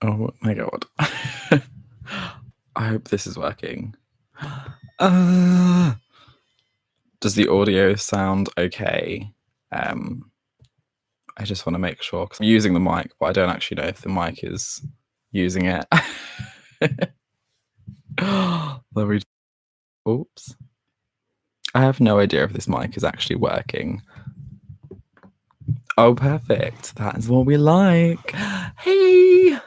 Oh my god. I hope this is working. Does the audio sound okay? I just want to make sure because I'm using the mic, but I don't actually know if the mic is using it. Let me. Oops. I have no idea if this mic is actually working. Oh, perfect. That is what we like. Hey!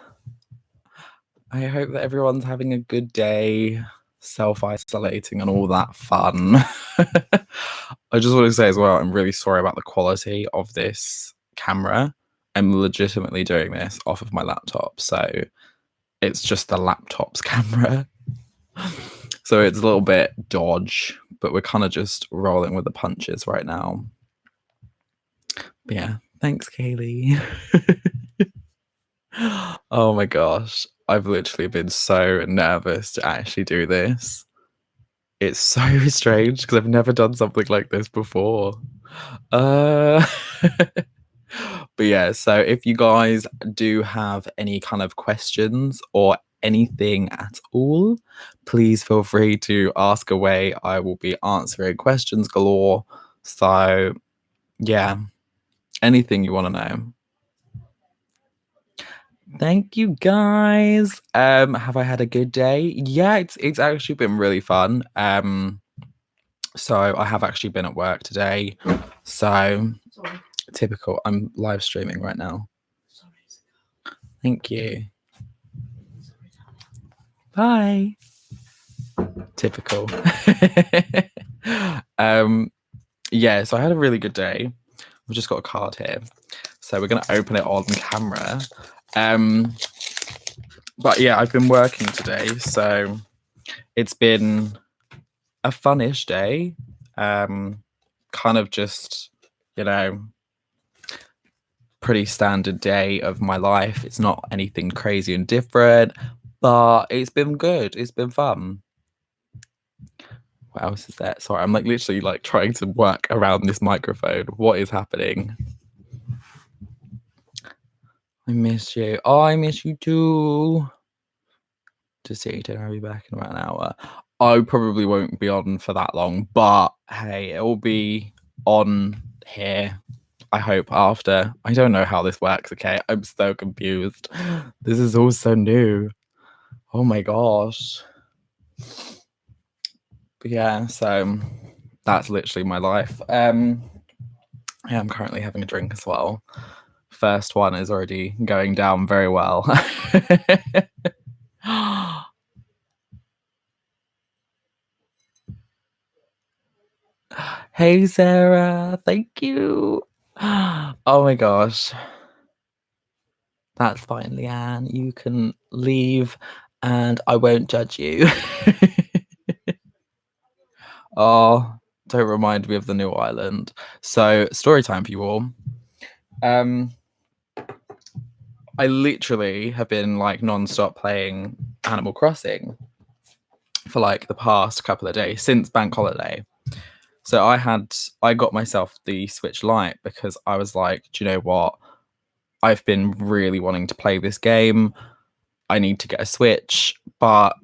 I hope that everyone's having a good day, self-isolating and all that fun. I just want to say as well, I'm really sorry about the quality of this camera. I'm legitimately doing this off of my laptop, so it's just the laptop's camera. So it's a little bit dodge, but we're kind of just rolling with the punches right now. But yeah, thanks, Kaylee. Oh my gosh, I've literally been so nervous to actually do this. It's so strange because I've never done something like this before. But yeah, so if you guys do have any kind of questions or anything at all, please feel free to ask away. I will be answering questions galore. So yeah, anything you want to know. Thank you guys. Have I had a good day? Yeah, it's actually been really fun. So I have actually been at work today. So Sorry. typical. I'm live streaming right now. Sorry. Thank you. Bye. Typical. Yeah, so I had a really good day. We've just got a card here. So we're gonna open it on camera. But yeah, I've been working today, so it's been a funnish day. Kind of just, you know, pretty standard day of my life. It's not anything crazy and different, but it's been good. It's been fun. What else is there? Sorry, I'm like literally like trying to work around this microphone. What is happening? I miss you. Oh, I miss you too. Just see, I'll be back in about an hour. I probably won't be on for that long, but hey, it will be on here. I hope after. I don't know how this works, okay? I'm so confused. This is all so new. Oh my gosh. But yeah, so that's literally my life. Yeah, I'm currently having a drink as well. First one is already going down very well. Hey, Sarah. Thank you. Oh my gosh. That's fine, Leanne. You can leave and I won't judge you. Oh, don't remind me of the new island. So, story time for you all. I literally have been like non-stop playing Animal Crossing for like the past couple of days since bank holiday. So I got myself the Switch Lite because I was like, do you know what? I've been really wanting to play this game. I need to get a Switch, but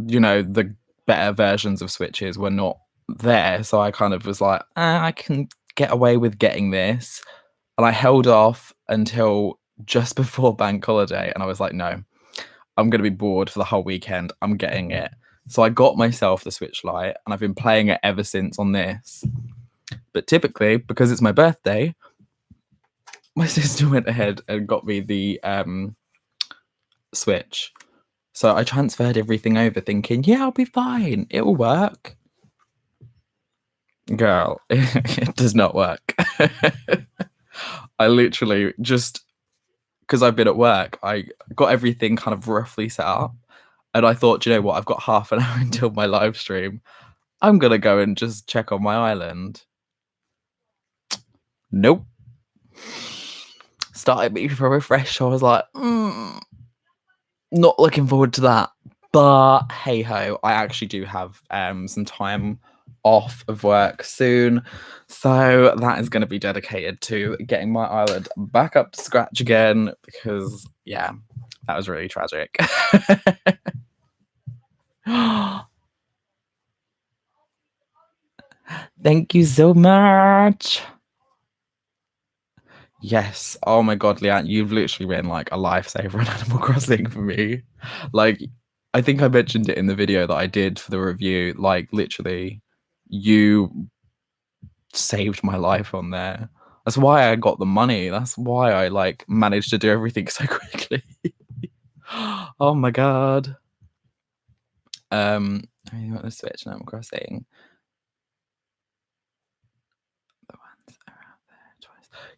you know, the better versions of Switches were not there. So I kind of was like, I can get away with getting this. And I held off until just before bank holiday. And I was like, no, I'm going to be bored for the whole weekend. I'm getting it. So I got myself the Switch Lite and I've been playing it ever since on this. But typically, because it's my birthday, my sister went ahead and got me the Switch. So I transferred everything over thinking, yeah, I'll be fine. It'll work. Girl, it does not work. I literally just, because I've been at work, I got everything kind of roughly set up. And I thought, you know what? I've got half an hour until my live stream. I'm going to go and just check on my island. Nope. Started me for a refresh. So I was like, not looking forward to that. But hey ho, I actually do have some time off of work soon. So that is going to be dedicated to getting my island back up to scratch again because, yeah, That was really tragic. Thank you so much. Yes. Oh my God, Leanne, you've literally been like a lifesaver on Animal Crossing for me. Like, I think I mentioned it in the video that I did for the review. Like, literally, you saved my life on there. That's why I got the money. That's why I like managed to do everything so quickly. Oh my God. I want to switch Animal Crossing.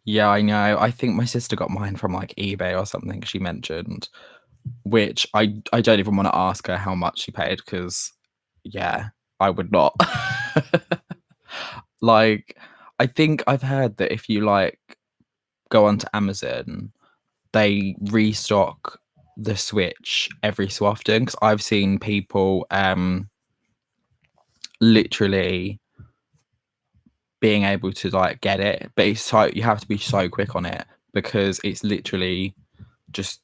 Yeah, I know. I think my sister got mine from like eBay or something she mentioned, which I don't even want to ask her how much she paid because yeah, I would not. Like, I think I've heard that if you like go onto Amazon, they restock the Switch every so often because I've seen people literally being able to like get it, but it's so you have to be so quick on it because it's literally just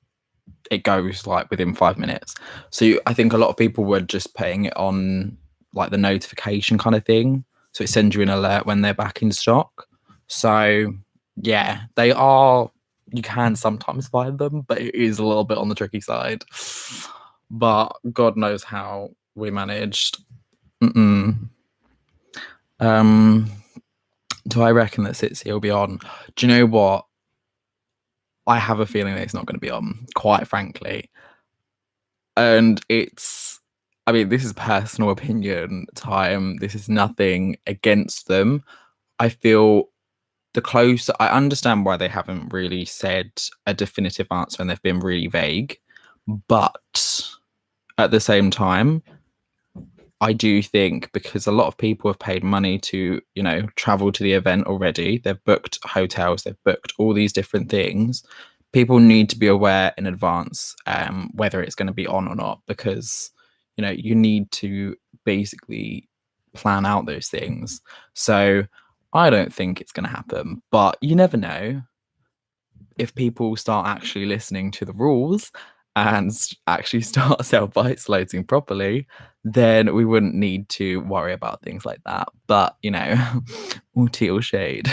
it goes like within 5 minutes. So I think a lot of people were just putting it on like the notification kind of thing, so it sends you an alert when they're back in stock. So yeah, they are. You can sometimes find them, but it is a little bit on the tricky side. But God knows how we managed. Mm-mm. Do I reckon that Sitsi will be on? Do you know what? I have a feeling that it's not going to be on, quite frankly. And I mean, this is personal opinion time. This is nothing against them. I feel I understand why they haven't really said a definitive answer and they've been really vague. But at the same time, I do think because a lot of people have paid money to, travel to the event already, they've booked hotels, they've booked all these different things. People need to be aware in advance whether it's going to be on or not, because, you need to basically plan out those things. So I don't think it's going to happen, but you never know. If people start actually listening to the rules and actually start self-isolating properly, then we wouldn't need to worry about things like that. But all tea or shade.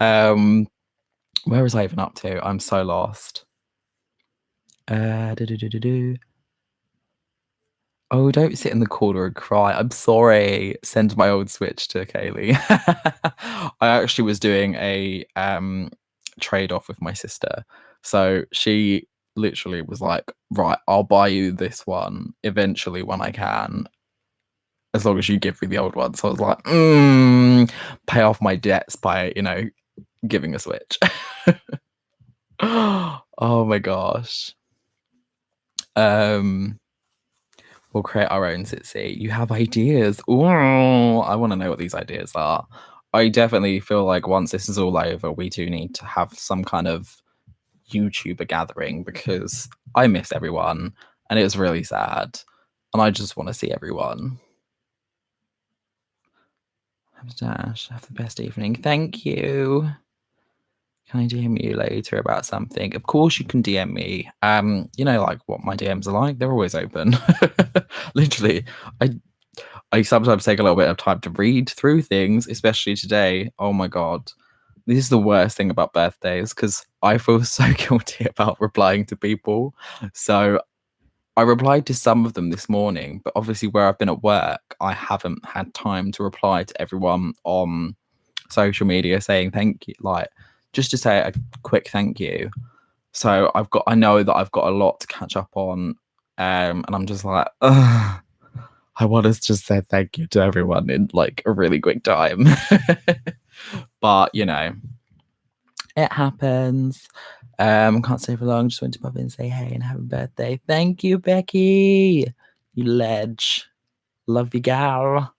Where was I even up to? I'm so lost. Oh, don't sit in the corner and cry. I'm sorry. Send my old Switch to Kaylee. I actually was doing a trade-off with my sister. So she literally was like, right, I'll buy you this one eventually when I can, as long as you give me the old one. So I was like, pay off my debts by, giving a Switch. Oh my gosh. We'll create our own Sitsi. You have ideas. Ooh, I want to know what these ideas are. I definitely feel like once this is all over, we do need to have some kind of YouTuber gathering because I miss everyone and it was really sad. And I just want to see everyone. Have a dash. Have the best evening. Thank you. Can I DM you later about something? Of course you can DM me. You know, like what my DMs are like. They're always open. Literally, I sometimes take a little bit of time to read through things, especially today. Oh my God. This is the worst thing about birthdays because I feel so guilty about replying to people. So I replied to some of them this morning, but obviously where I've been at work, I haven't had time to reply to everyone on social media saying thank you, like just to say a quick thank you. So I know that I've got a lot to catch up on, and I'm just like, ugh. I want us to just say thank you to everyone in like a really quick time. But it happens. Can't stay for long, just went to pop in and say hey and have a birthday. Thank you, Becky. You ledge. Love you, gal.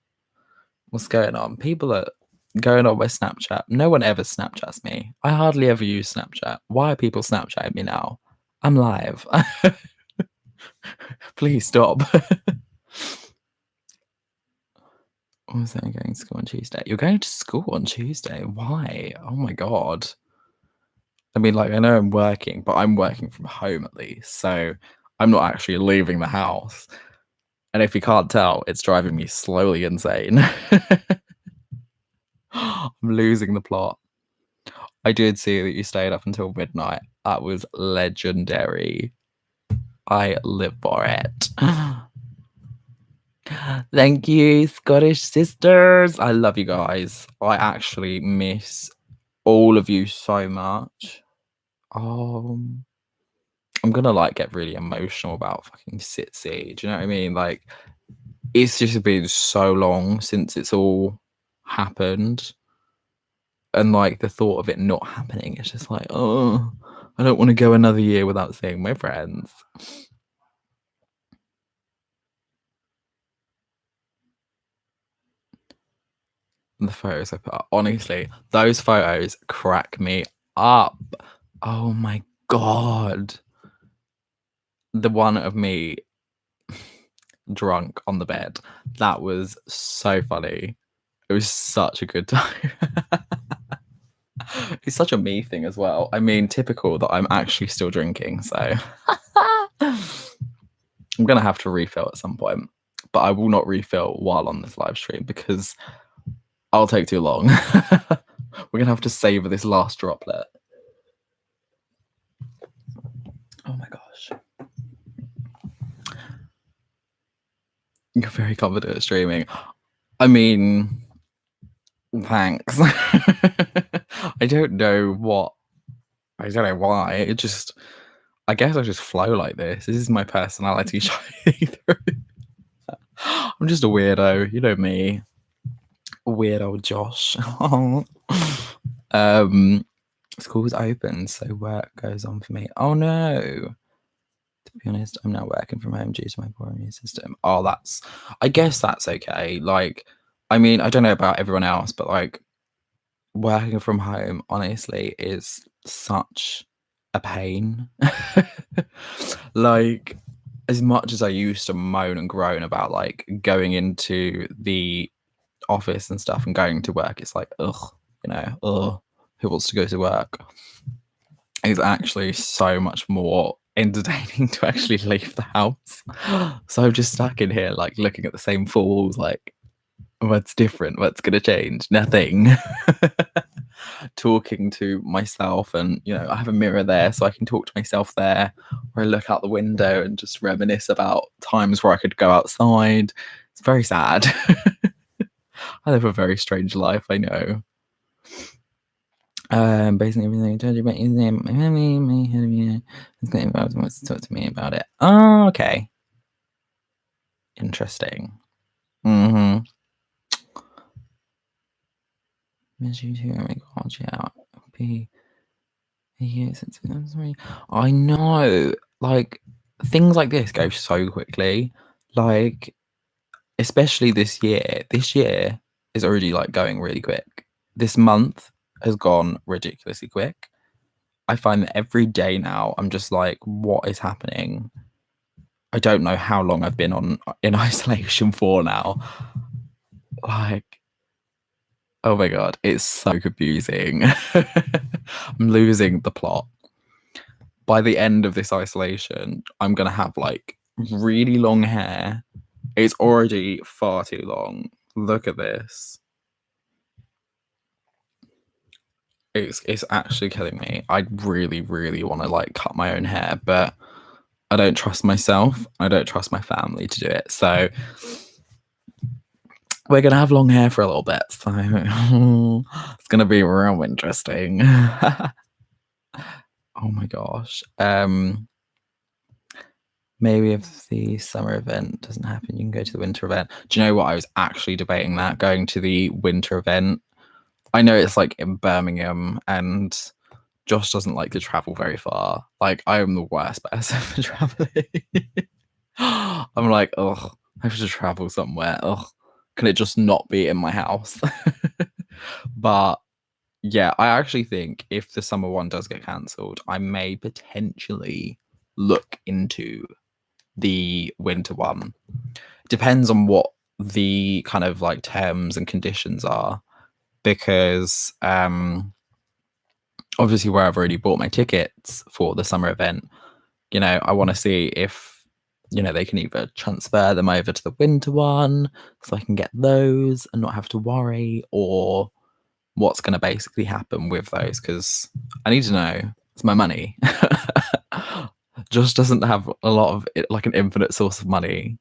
What's going on? People are going on with Snapchat. No one ever Snapchats me. I hardly ever use Snapchat. Why are people Snapchatting me now? I'm live. Please stop. What was I going to school on Tuesday? You're going to school on Tuesday? Why? Oh my God. I mean, like, I know I'm working, but I'm working from home at least, so I'm not actually leaving the house. And if you can't tell, it's driving me slowly insane. I'm losing the plot. I did see that you stayed up until midnight. That was legendary. I live for it. Thank you, Scottish sisters. I love you guys. I actually miss all of you so much. I'm gonna like get really emotional about fucking Sitsy. Do you know what I mean? Like, it's just been so long since it's all happened. And like the thought of it not happening is just like, oh, I don't want to go another year without seeing my friends. The photos I put up, honestly, those photos crack me up. Oh my god. The one of me drunk on the bed, that was so funny. It was such a good time. It's such a me thing as well. I mean, typical that I'm actually still drinking, so I'm gonna have to refill at some point, but I will not refill while on this live stream because I'll take too long. We're gonna have to savor this last droplet. Oh my gosh. You're very confident at streaming. I mean, thanks. I don't know why. I guess I just flow like this. This is my personality shining through. I'm just a weirdo, you know me. Weirdo Josh. School's open, so work goes on for me. Oh no. To be honest, I'm now working from home due to my poor immune system. Oh, I guess that's okay. Like, I mean, I don't know about everyone else, but like working from home honestly is such a pain. Like, as much as I used to moan and groan about like going into the office and stuff and going to work, it's like, ugh, who wants to go to work? It's actually so much more entertaining to actually leave the house. So I'm just stuck in here, like looking at the same four walls, like, what's different? What's gonna change? Nothing. Talking to myself, and I have a mirror there, so I can talk to myself there, or I look out the window and just reminisce about times where I could go outside. It's very sad. I live a very strange life, I know. Basically everything I told you about his name, my family, my head of wants to talk to me about it. Oh, okay. Interesting. Mm-hmm. Miss you too. Oh my god, yeah. I know. Like, things like this go so quickly. Like, especially this year. This year is already like going really quick. This month has gone ridiculously quick. I find that every day now I'm just like, what is happening? I don't know how long I've been in isolation for now. Like, oh my god, it's so confusing. I'm losing the plot. By the end of this isolation, I'm gonna have like really long hair. It's already far too long. Look at this. It's actually killing me. I really, really want to like cut my own hair, but I don't trust myself. I don't trust my family to do it. So we're gonna have long hair for a little bit. So it's gonna be real interesting. Oh my gosh. Maybe if the summer event doesn't happen, you can go to the winter event. Do you know what? I was actually debating that, going to the winter event. I know it's like in Birmingham, and Josh doesn't like to travel very far. Like, I am the worst person for traveling. I'm like, ugh, I have to travel somewhere. Ugh, can it just not be in my house? But yeah, I actually think if the summer one does get cancelled, I may potentially look into the winter one. Depends on what the kind of like terms and conditions are, because obviously where I've already bought my tickets for the summer event, you know, I want to see if, you know, they can either transfer them over to the winter one so I can get those and not have to worry, or what's going to basically happen with those, because I need to know. It's my money. Josh doesn't have a lot of it, like an infinite source of money.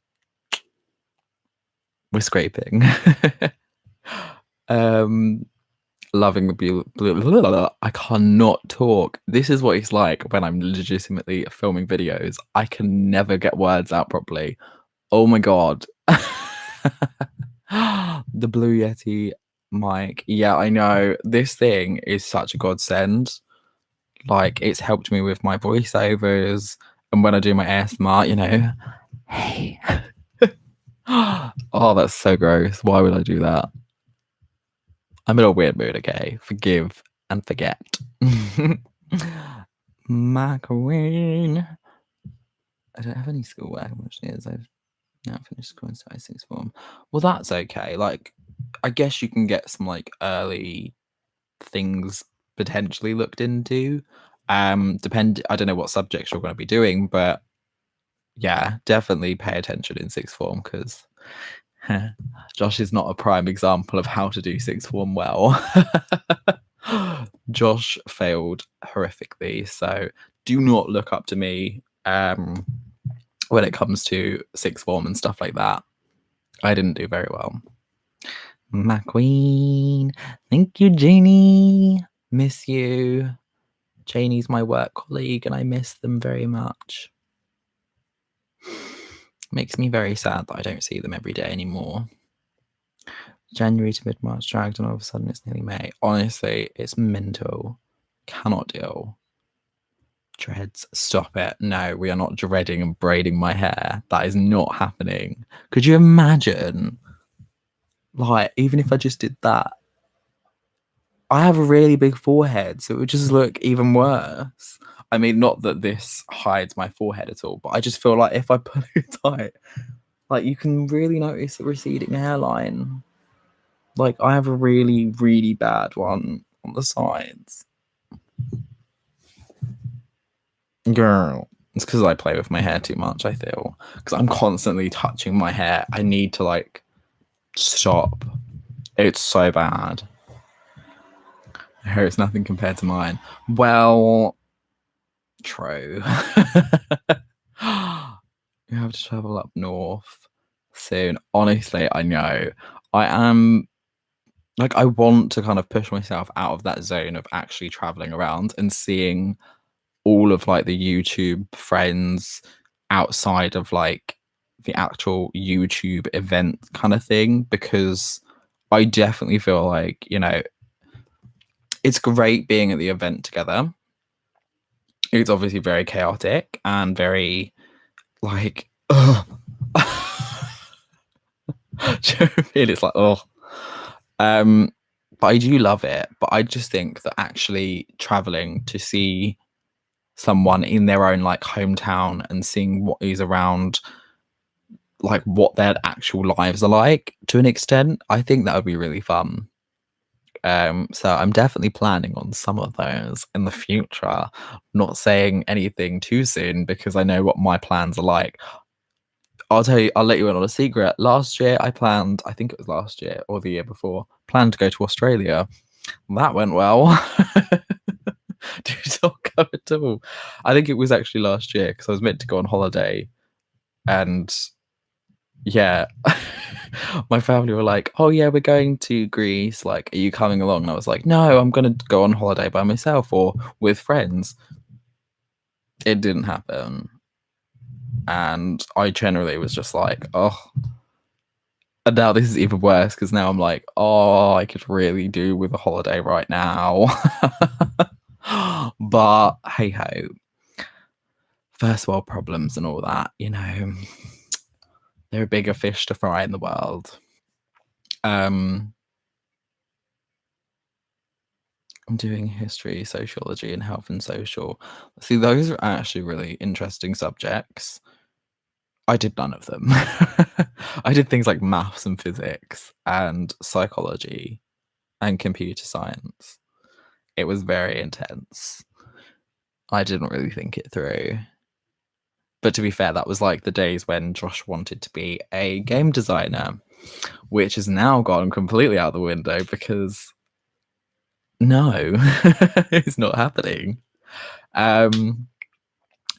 We're scraping. Loving the blue. I cannot talk. This is what it's like when I'm legitimately filming videos. I can never get words out properly. Oh my god. The Blue Yeti mic. Yeah, I know. This thing is such a godsend. Like, it's helped me with my voiceovers, and when I do my ASMR, you know, hey. Oh, that's so gross. Why would I do that? I'm in a weird mood, okay? Forgive and forget. My queen. I don't have any schoolwork, which is I've now finished school in size 6 form. Well, that's okay. Like, I guess you can get some like early things potentially looked into. I don't know what subjects you're going to be doing, but yeah, definitely pay attention in sixth form, because Josh is not a prime example of how to do sixth form well. Josh failed horrifically, so do not look up to me when it comes to sixth form and stuff like that. I didn't do very well. My queen. Thank you, Janie. Miss you. Janie's my work colleague and I miss them very much. Makes me very sad that I don't see them every day anymore. January to mid-March dragged and all of a sudden it's nearly May. Honestly, it's mental. Cannot deal. Dreads, stop it. No, we are not dreading and braiding my hair. That is not happening. Could you imagine? Like, even if I just did that, I have a really big forehead, so it would just look even worse. I mean, not that this hides my forehead at all, but I just feel like if I pull it tight, like, you can really notice the receding hairline. Like, I have a really, really bad one on the sides. Girl. It's because I play with my hair too much, I feel. Because I'm constantly touching my hair. I need to, like, stop. It's so bad. Her hair is nothing compared to mine. Well, true. You have to travel up north soon. Honestly, I know. I am, like, I want to kind of push myself out of that zone of actually traveling around and seeing all of like the YouTube friends outside of like the actual YouTube event kind of thing, because I definitely feel like, you know, it's great being at the event together. It's obviously very chaotic and very like, ugh. Do you know what I mean? It's like, oh. But I do love it. But I just think that actually traveling to see someone in their own like hometown and seeing what is around, like what their actual lives are like to an extent, I think that would be really fun. So I'm definitely planning on some of those in the future. Not saying anything too soon because I know what my plans are like. I'll let you in on a secret. Last year I planned, I think it was last year or the year before, planned to go to Australia. That went well. Did not go at all. I think it was actually last year because I was meant to go on holiday, and yeah, my family were like, "Oh yeah, we're going to Greece. Like, are you coming along?" And I was like, "No, I'm gonna go on holiday by myself or with friends." It didn't happen, and I generally was just like, "Oh." And now this is even worse because now I'm like, "Oh, I could really do with a holiday right now." But hey ho, first world problems and all that, you know, there are bigger fish to fry in the world. I'm doing history, sociology, and health and social. See, those are actually really interesting subjects. I did none of them. I did things like maths and physics and psychology and computer science. it was very intense. I didn't really think it through. But to be fair, that was like the days when Josh wanted to be a game designer, which has now gone completely out the window because no, it's not happening.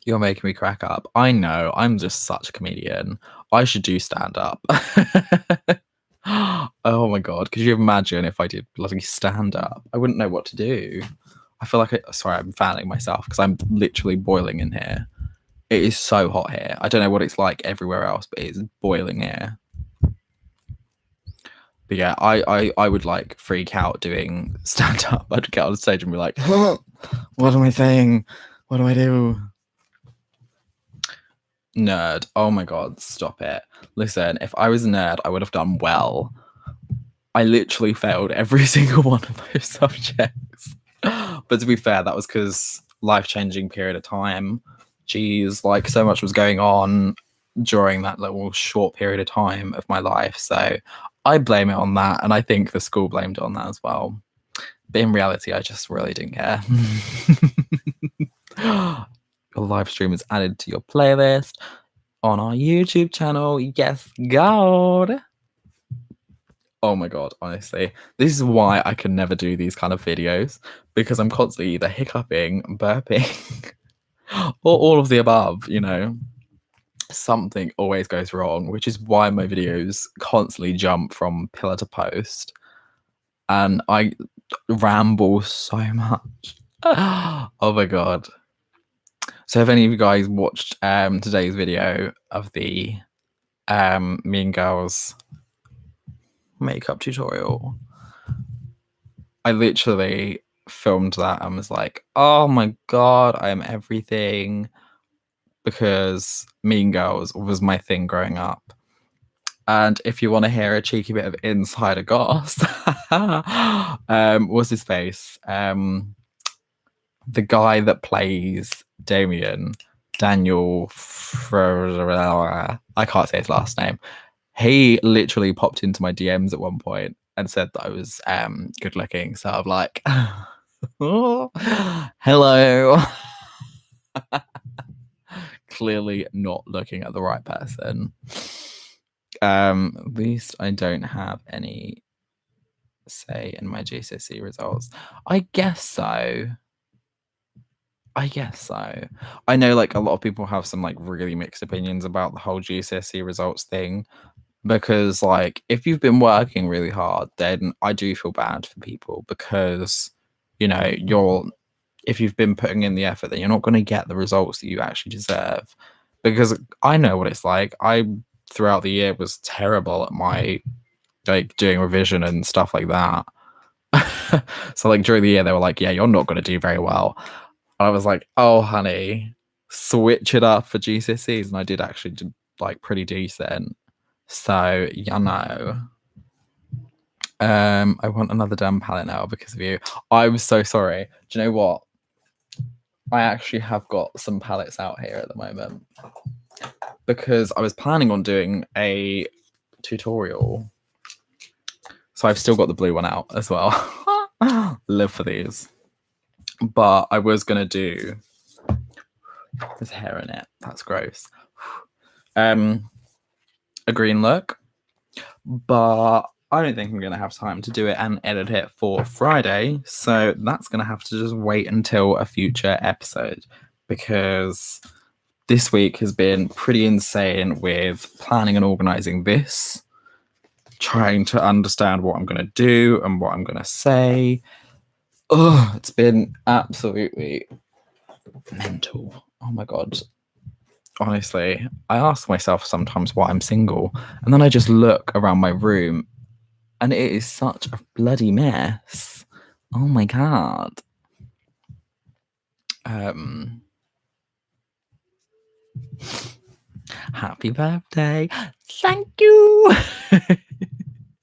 You're making me crack up. I know, I'm just such a comedian. I should do stand up. Oh my god, could you imagine if I did bloody stand up? I wouldn't know what to do. I feel like sorry, I'm fanning myself because I'm literally boiling in here. It is so hot here. I don't know what it's like everywhere else, but it's boiling here. But yeah, I would like freak out doing stand up. I'd get on stage and be like, what am I saying? What do I do? Nerd. Oh my god, stop it. Listen, if I was a nerd, I would have done well. I literally failed every single one of those subjects. But to be fair, that was because life-changing period of time. Geez, like so much was going on during that little short period of time of my life. So I blame it on that. And I think the school blamed it on that as well. But in reality, I just really didn't care. Your live stream is added to your playlist on our YouTube channel. Yes, God. Oh my god, honestly. This is why I can never do these kind of videos, because I'm constantly either hiccuping, burping, or all of the above, you know. Something always goes wrong, which is why my videos constantly jump from pillar to post. And I ramble so much. Oh my god. So have any of you guys watched today's video of the Mean Girls makeup tutorial? I literally filmed that and was like, oh my god, I am everything, because Mean Girls was my thing growing up. And if you want to hear a cheeky bit of insider goss, what's his face? The guy that plays Damien, Daniel, I can't say his last name. He literally popped into my DMs at one point and said that I was good looking. So I'm like, oh, hello. Clearly not looking at the right person. At least I don't have any say in my GCSE results. I guess so. I know like a lot of people have some like really mixed opinions about the whole GCSE results thing, because like if you've been working really hard, then I do feel bad for people, because you know, if you've been putting in the effort, then you're not going to get the results that you actually deserve. Because I know what it's like. I throughout the year was terrible at my like doing revision and stuff like that. So like during the year they were like, yeah, you're not going to do very well. And I was like, oh honey, switch it up for GCSEs. And I did actually do like pretty decent. So you know, I want another damn palette now because of you. I'm so sorry. Do you know what? I actually have got some palettes out here at the moment because I was planning on doing a tutorial. So I've still got the blue one out as well. Live for these. But I was going to do... There's hair in it. That's gross. A green look. But I don't think I'm going to have time to do it and edit it for Friday. So that's going to have to just wait until a future episode, because this week has been pretty insane with planning and organizing this, trying to understand what I'm going to do and what I'm going to say. Oh, it's been absolutely mental. Oh my God. Honestly, I ask myself sometimes why I'm single, and then I just look around my room and it is such a bloody mess. Oh my God. Happy birthday. Thank you.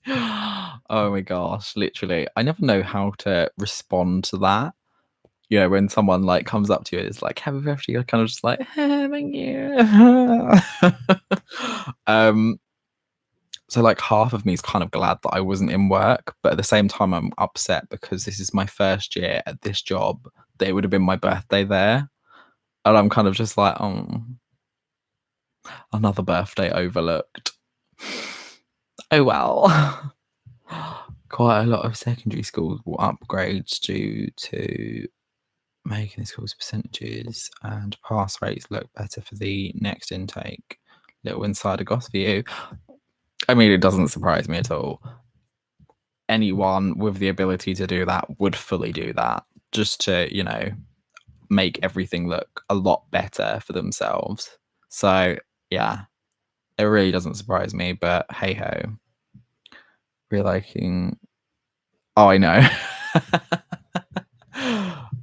Oh my gosh, literally. I never know how to respond to that. You know, when someone like comes up to you and it's like, happy birthday, you're kind of just like, hey, thank you. So like half of me is kind of glad that I wasn't in work, but at the same time I'm upset because this is my first year at this job. That it would have been my birthday there. And I'm kind of just like, oh, another birthday overlooked. Oh well. Quite a lot of secondary schools will upgrade due to making the schools percentages and pass rates look better for the next intake. Little insider gossip for you. I mean, it doesn't surprise me at all. Anyone with the ability to do that would fully do that just to, you know, make everything look a lot better for themselves. So, yeah, it really doesn't surprise me, but hey ho. We're liking. Oh, I know.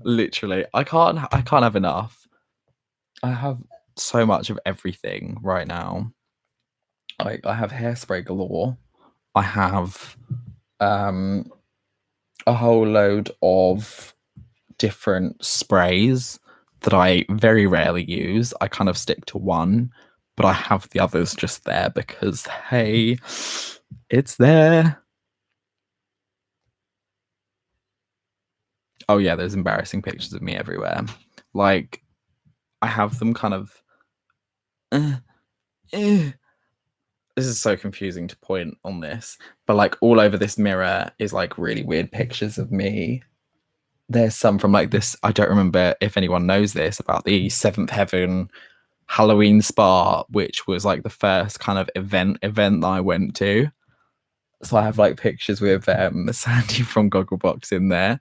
Literally, I can't have enough. I have so much of everything right now. I have hairspray galore. I have a whole load of different sprays that I very rarely use. I kind of stick to one, but I have the others just there because hey, it's there. Oh yeah, there's embarrassing pictures of me everywhere. Like I have them kind of this is so confusing to point on this, but like all over this mirror is like really weird pictures of me. There's some from like this, I don't remember if anyone knows this, about the Seventh Heaven Halloween spa, which was like the first kind of event that I went to. So I have like pictures with Sandy from Gogglebox in there.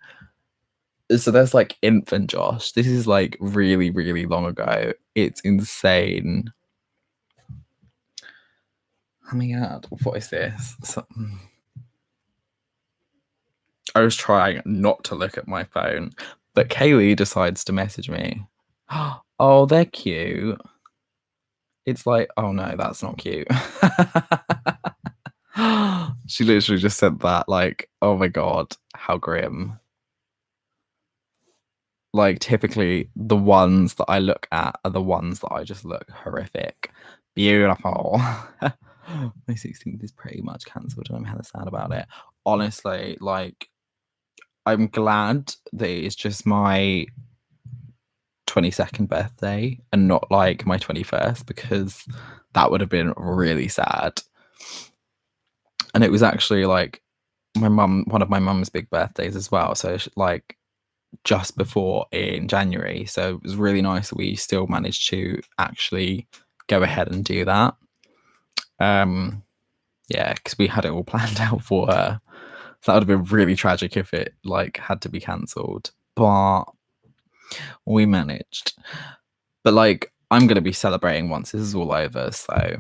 So there's like infant Josh. This is like really, really long ago. It's insane. Oh my god, what is this? I was trying not to look at my phone, but Kaylee decides to message me. Oh, they're cute. It's like, oh no, that's not cute. She literally just said that, like, oh my god, how grim. Like, typically, the ones that I look at are the ones that I just look horrific. Beautiful. My 16th is pretty much cancelled and I'm hella sad about it. Honestly, like, I'm glad that it's just my 22nd birthday and not like my 21st, because that would have been really sad. And it was actually like one of my mum's big birthdays as well. So like just before in January. So it was really nice that we still managed to actually go ahead and do that. Yeah, because we had it all planned out for her. So that would have been really tragic if it like had to be cancelled. But we managed. But like I'm gonna be celebrating once this is all over. So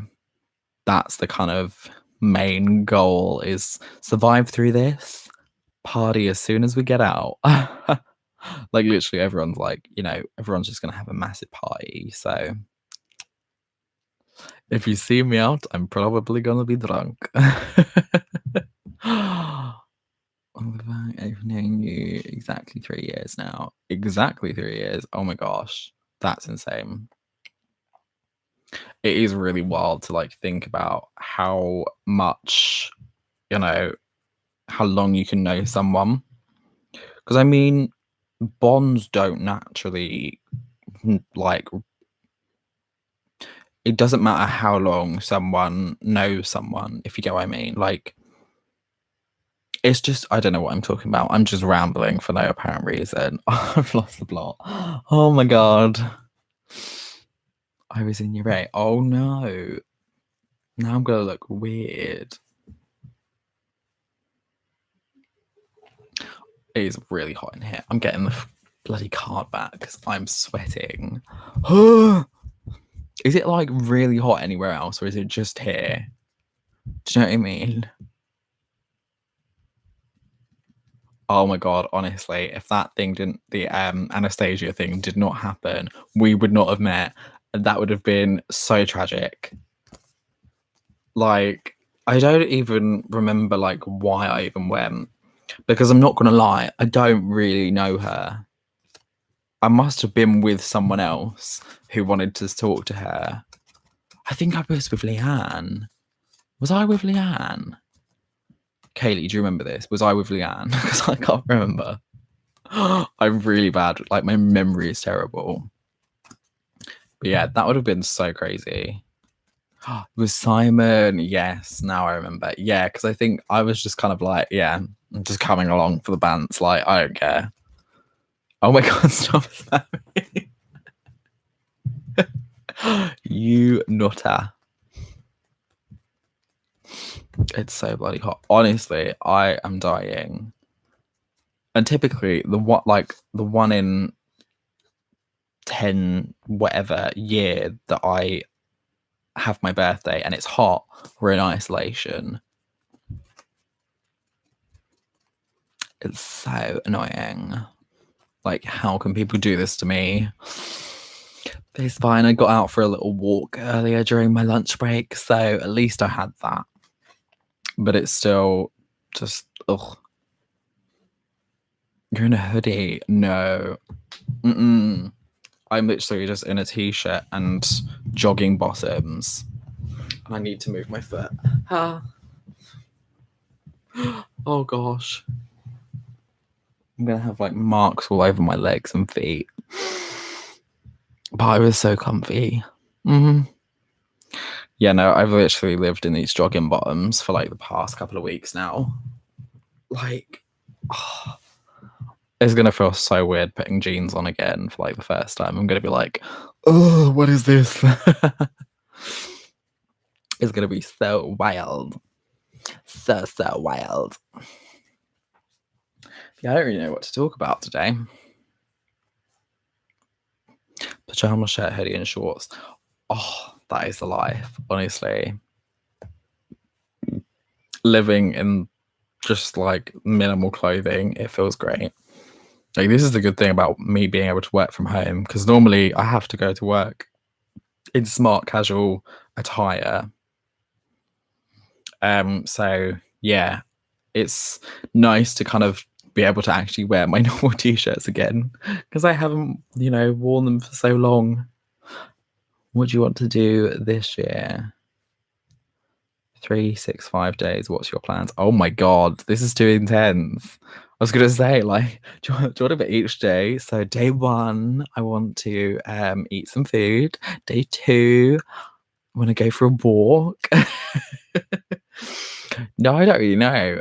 that's the kind of main goal, is survive through this, party as soon as we get out. Like literally everyone's like, you know, everyone's just gonna have a massive party. So if you see me out, I'm probably gonna be drunk. I've known you exactly 3 years now. Exactly 3 years. Oh my gosh, that's insane. It is really wild to like think about how much, you know, how long you can know someone. Because I mean, bonds don't naturally like, it doesn't matter how long someone knows someone, if you get what I mean. Like, it's just, I don't know what I'm talking about. I'm just rambling for no apparent reason. I've lost the plot. Oh my god. I was in year 8. Oh no. Now I'm gonna look weird. It is really hot in here. I'm getting the bloody card back because I'm sweating. Is it like really hot anywhere else, or is it just here? Do you know what I mean? Oh my god, honestly, if that thing didn't, the Anastasia thing did not happen, we would not have met. And that would have been so tragic. Like, I don't even remember like why I even went. Because I'm not gonna lie, I don't really know her. I must have been with someone else who wanted to talk to her. I think I was with Leanne. Was I with Leanne? Kaylee, do you remember this? Was I with Leanne? Because I can't remember. I'm really bad. Like, my memory is terrible. But yeah, that would have been so crazy. It was Simon. Yes, now I remember. Yeah, because I think I was just kind of like, yeah, I'm just coming along for the bands. Like, I don't care. Oh my God, stop spamming. You nutter. It's so bloody hot. Honestly, I am dying. And typically, the 1 in 10 whatever year that I have my birthday and it's hot, we're in isolation. It's so annoying. Like, how can people do this to me? But it's fine. I got out for a little walk earlier during my lunch break, so at least I had that. But it's still just, ugh. You're in a hoodie. No. I'm literally just in a t-shirt and jogging bottoms. I need to move my foot. Oh gosh. I'm gonna have like marks all over my legs and feet. But I was so comfy. Yeah, no, I've literally lived in these jogging bottoms for like the past couple of weeks now. Like, oh, it's gonna feel so weird putting jeans on again for like the first time. I'm gonna be like, oh, what is this? It's gonna be so wild. So wild. Yeah, I don't really know what to talk about today. Pajama shirt, hoodie, and shorts. Oh, that is the life, honestly. Living in just like minimal clothing, it feels great. Like, this is the good thing about me being able to work from home, because normally I have to go to work in smart casual attire. So yeah, it's nice to kind of be able to actually wear my normal t-shirts again, because I haven't, worn them for so long. What do you want to do this year? 3, 6, 5 days. What's your plans? Oh my God, this is too intense. I was gonna say, like, do you want to be each day? So day 1, I want to eat some food. Day 2, I want to go for a walk. No, I don't really know.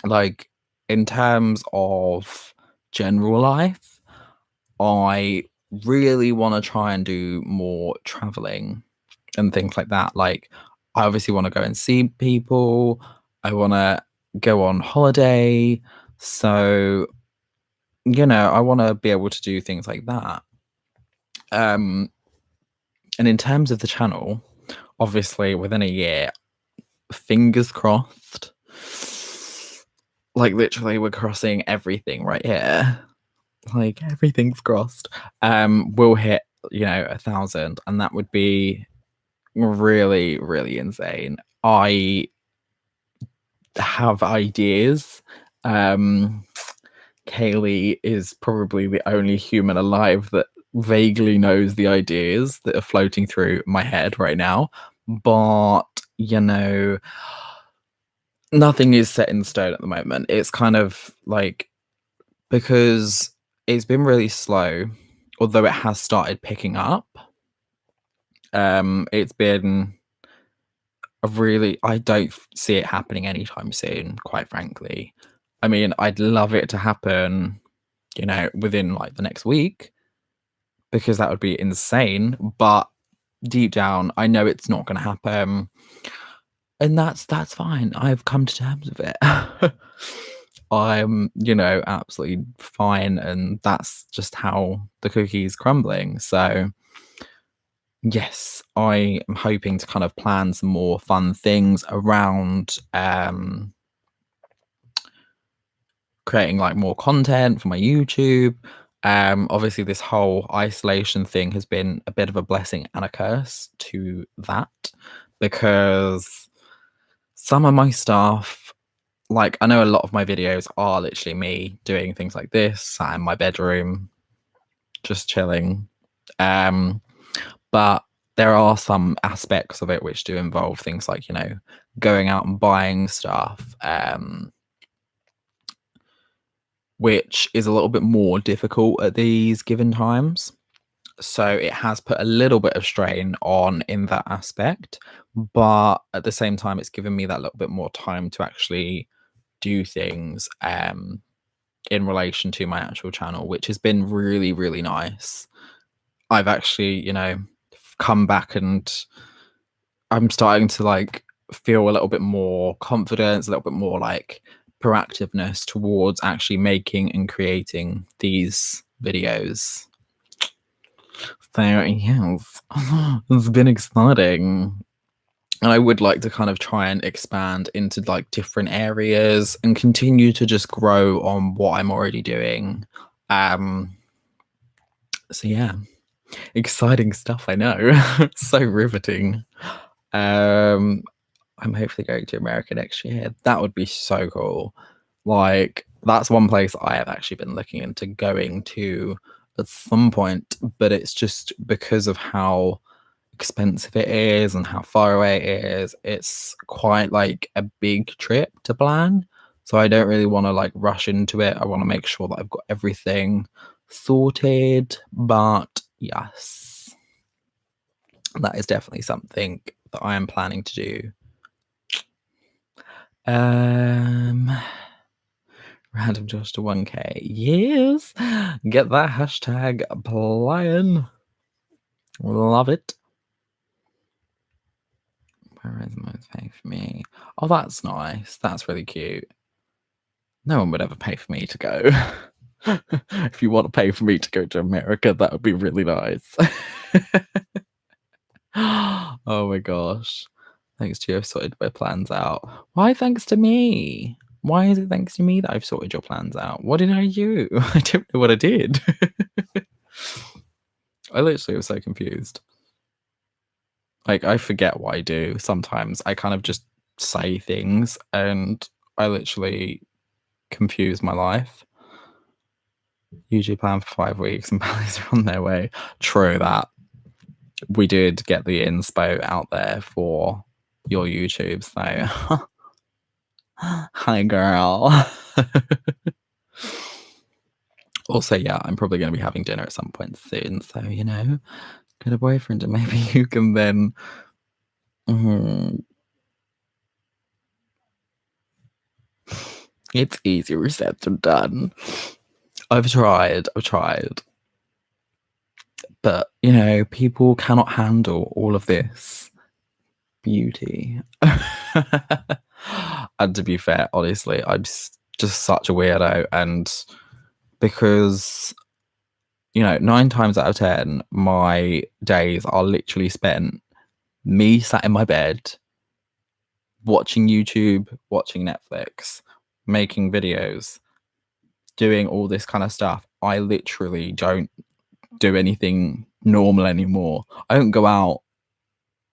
Like, in terms of general life, I really want to try and do more traveling and things like that. Like, I obviously want to go and see people. I want to go on holiday. So, I want to be able to do things like that. And in terms of the channel, obviously within a year, fingers crossed. Like, literally, we're crossing everything right here. Like, everything's crossed. We'll hit, 1,000, and that would be really, really insane. I have ideas. Kaylee is probably the only human alive that vaguely knows the ideas that are floating through my head right now. But, nothing is set in stone at the moment. It's kind of like, because it's been really slow, although it has started picking up. It's been I don't see it happening anytime soon, quite frankly. I mean, I'd love it to happen, within like the next week, because that would be insane. But deep down, I know it's not going to happen, and that's fine. I've come to terms with it. I'm, absolutely fine, and that's just how the cookie's crumbling. So yes, I am hoping to kind of plan some more fun things around creating like more content for my YouTube. Obviously, this whole isolation thing has been a bit of a blessing and a curse to that, because some of my stuff, like, I know a lot of my videos are literally me doing things like this, sat in my bedroom, just chilling. But there are some aspects of it which do involve things like, you know, going out and buying stuff, which is a little bit more difficult at these given times. So it has put a little bit of strain on in that aspect, but at the same time, it's given me that little bit more time to actually do things in relation to my actual channel, which has been really, really nice. I've actually, you know, come back and I'm starting to like feel a little bit more confidence, a little bit more like proactiveness towards actually making and creating these videos. So yes, it's been exciting. And I would like to kind of try and expand into like different areas and continue to just grow on what I'm already doing. So yeah, exciting stuff, I know. So riveting. I'm hopefully going to America next year. That would be so cool. Like, that's one place I have actually been looking into going to at some point, but it's just because of how expensive it is and how far away it is. It's quite like a big trip to plan. So I don't really want to like rush into it. I want to make sure that I've got everything sorted. But yes, that is definitely something that I am planning to do. Random Josh to 1K. Yes. Get that hashtag playing. Love it. Where is most pay for me? Oh, that's nice. That's really cute. No one would ever pay for me to go. If you want to pay for me to go to America, that would be really nice. Oh my gosh. Thanks to you, I've sorted my plans out. Why thanks to me? Why is it thanks to me that I've sorted your plans out? What did I do? I don't know what I did. I literally was so confused. Like, I forget what I do sometimes. I kind of just say things and I literally confuse my life. Usually plan for 5 weeks and Bally's are on their way. True that. We did get the inspo out there for your YouTubes though. Hi girl. Also, yeah, I'm probably going to be having dinner at some point soon. So, you know, get a boyfriend and maybe you can then... It's easier said than done. I've tried. But, you know, people cannot handle all of this beauty. And to be fair, honestly, I'm just such a weirdo. And because, you know, 9 times out of 10, my days are literally spent me sat in my bed, watching YouTube, watching Netflix, making videos, doing all this kind of stuff. I literally don't do anything normal anymore. I don't go out.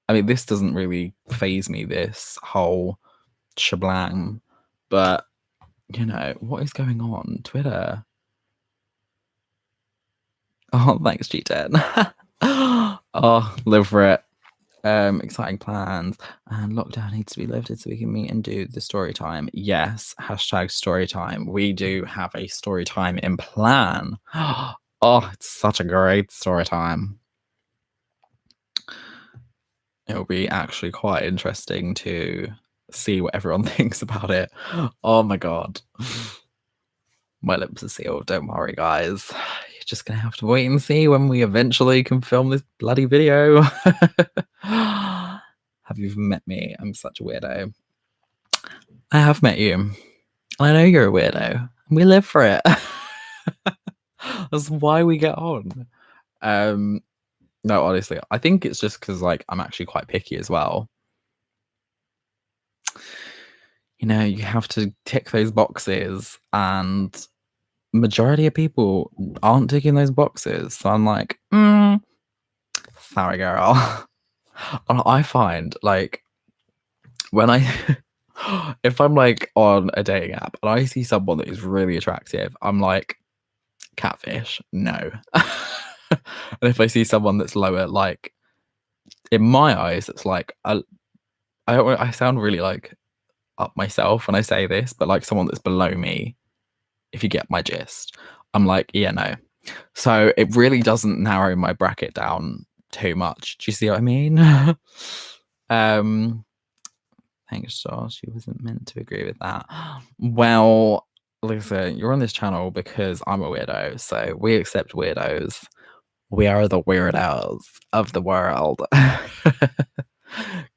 I mean, this doesn't really faze me, this whole shablang, but you know, what is going on? Twitter. Oh, thanks, G10. Oh, live for it. Exciting plans, and lockdown needs to be lifted so we can meet and do the story time. Yes, hashtag story time. We do have a story time in plan. Oh, it's such a great story time. It'll be actually quite interesting to see what everyone thinks about it. Oh my god. My lips are sealed, don't worry guys. You're just gonna have to wait and see when we eventually can film this bloody video. Have you even met me? I'm such a weirdo. I have met you. I know you're a weirdo. We live for it. That's why we get on. No, honestly, I think it's just because like I'm actually quite picky as well. You know, you have to tick those boxes, and majority of people aren't ticking those boxes. So I'm like, sorry, girl. And I find like when if I'm like on a dating app and I see someone that is really attractive, I'm like, catfish, no. And if I see someone that's lower, like, in my eyes, it's like I sound really like up myself when I say this, but like someone that's below me, if you get my gist, I'm like, yeah, no. So it really doesn't narrow my bracket down too much. Do you see what I mean? Thanks, Josh. She wasn't meant to agree with that. Well, listen, you're on this channel because I'm a weirdo, so we accept weirdos. We are the weirdos of the world.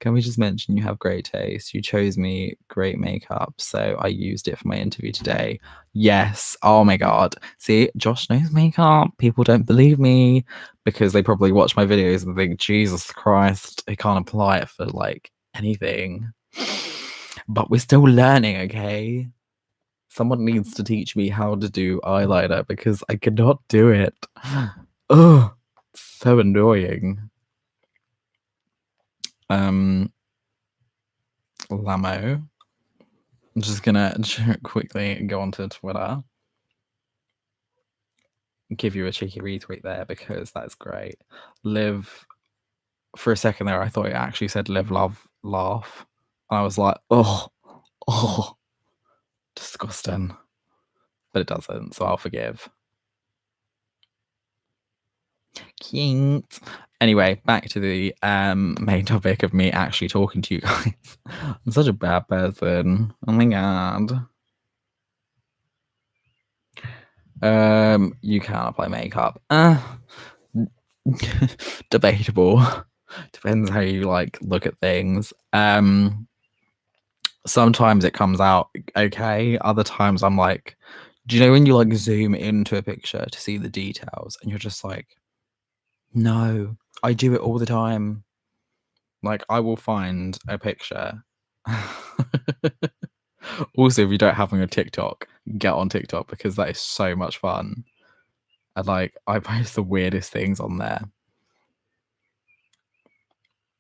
Can we just mention you have great taste? You chose me great makeup, so I used it for my interview today. Yes. Oh my god. See, Josh knows makeup. People don't believe me because they probably watch my videos and think, Jesus Christ, he can't apply it for like anything. But we're still learning, okay? Someone needs to teach me how to do eyeliner because I cannot do it. Ugh, so annoying. Lamo. I'm just gonna quickly go onto Twitter. Give you a cheeky retweet there because that's great. Live. For a second there, I thought it actually said live, love, laugh. And I was like, oh, disgusting. But it doesn't, so I'll forgive. Cute. Anyway, back to the main topic of me actually talking to you guys. I'm such a bad person. Oh my god. You can't apply makeup. Debatable. Depends how you like look at things. Sometimes it comes out okay. Other times I'm like, do you know when you like zoom into a picture to see the details and you're just like, no, I do it all the time. Like I will find a picture. Also, if you don't have on your TikTok, get on TikTok because that is so much fun. And like I post the weirdest things on there.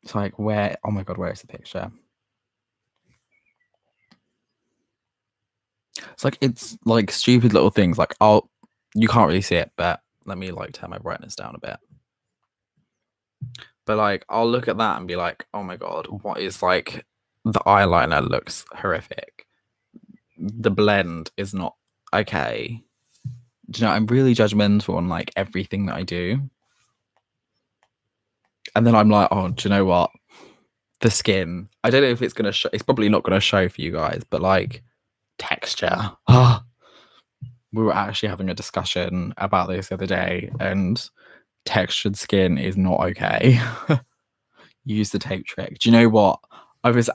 It's like where, oh my god, where is the picture? It's like stupid little things. Like you can't really see it, but let me like turn my brightness down a bit. But like I'll look at that and be like, oh my god, what is like the eyeliner looks horrific. The blend is not okay. Do you know, I'm really judgmental on like everything that I do. And then I'm like, oh, do you know what? The skin. I don't know if it's gonna show. It's probably not gonna show for you guys, but like texture. We were actually having a discussion about this the other day, and textured skin is not okay. Use the tape trick. Do you know what? I was.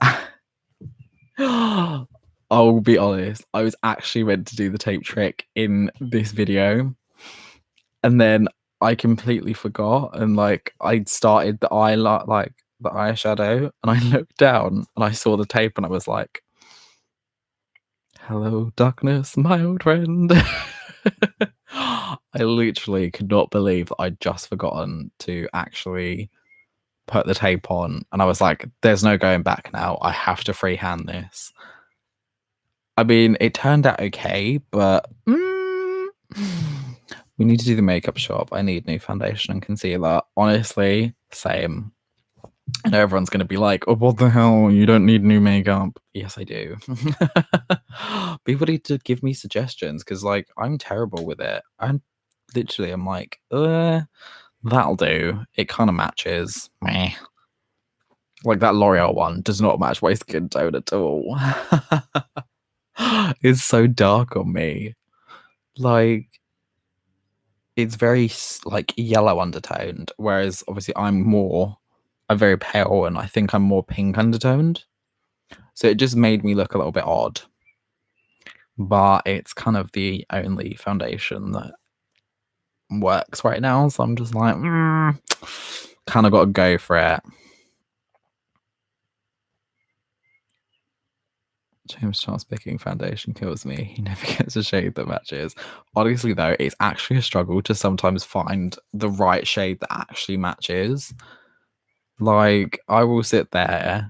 I'll be honest. I was actually meant to do the tape trick in this video, and then I completely forgot. And like, I started the like the eyeshadow, and I looked down and I saw the tape, and I was like, "Hello, darkness, my old friend." I literally could not believe that I'd just forgotten to actually put the tape on, and I was like, there's no going back now. I have to freehand this. I mean, it turned out okay, but we need to do the makeup shop. I need new foundation and concealer. Honestly, same. I know everyone's going to be like, oh, what the hell? You don't need new makeup. Yes, I do. People need to give me suggestions because, like, I'm terrible with it. I'm like, that'll do. It kind of matches. Meh. Like, that L'Oreal one does not match my skin tone at all. It's so dark on me. Like, it's very, like, yellow undertoned, whereas, obviously, I'm very pale and I think I'm more pink undertoned. So it just made me look a little bit odd. But it's kind of the only foundation that works right now. So I'm just like, kind of got to go for it. James Charles picking foundation kills me. He never gets a shade that matches. Honestly, though, it's actually a struggle to sometimes find the right shade that actually matches. Like, I will sit there.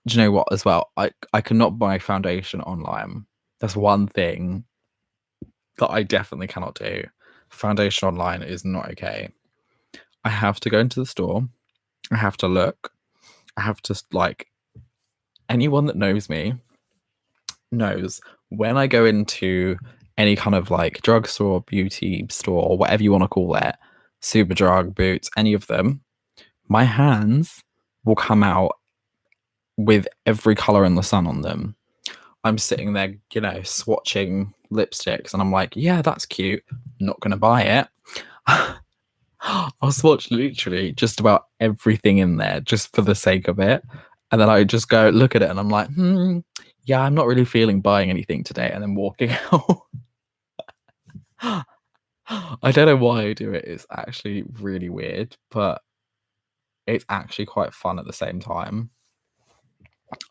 Do you know what, as well? I cannot buy foundation online. That's one thing that I definitely cannot do. Foundation online is not okay. I have to go into the store I have to look. I have to, like, anyone that knows me knows when I go into any kind of like drugstore, beauty store, whatever you want to call it, Superdrug, Boots, any of them, my hands will come out with every color in the sun on them. I'm sitting there, you know, swatching lipsticks, and I'm like, yeah, that's cute. Not gonna buy it. I'll swatch literally just about everything in there just for the sake of it. And then I just go look at it and I'm like, yeah, I'm not really feeling buying anything today. And then walking out. I don't know why I do it. It's actually really weird, but it's actually quite fun at the same time.